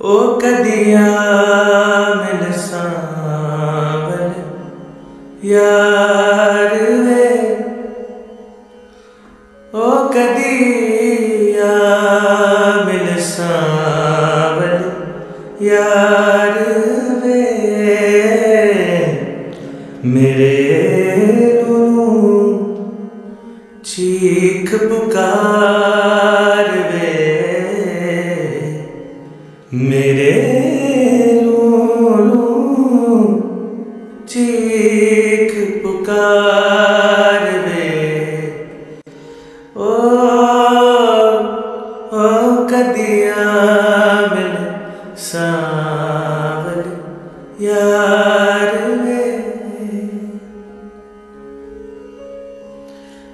ओ कदिया मिल सांवल यार वे, ओ कदिया मिल सांवल यार वे, मेरे चीख पुकार वे, मेरे चीख पुकार वे, ओ कदिया मिल सांवल यार वे,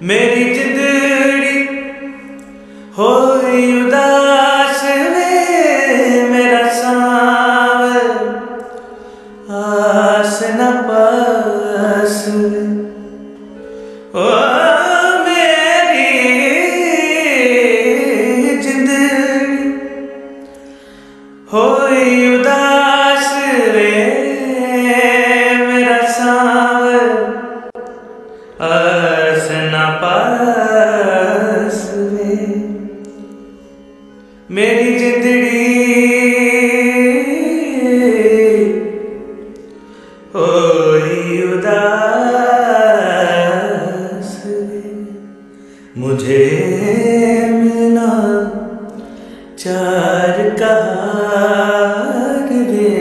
मेरी जिंदड़ी होई उदास वे, मेरा सांवल आस न पास वे, ओ मेरी जिंदड़ी होई उदास वे, मेरा सांवल आस न पास वे, मेरी जिंदड़ी होई उदास वे, मुझे मिलना चार कार वे,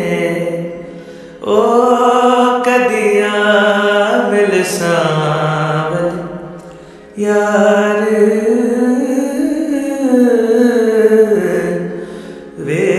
ओ कदिया मिल सांवल यार वे।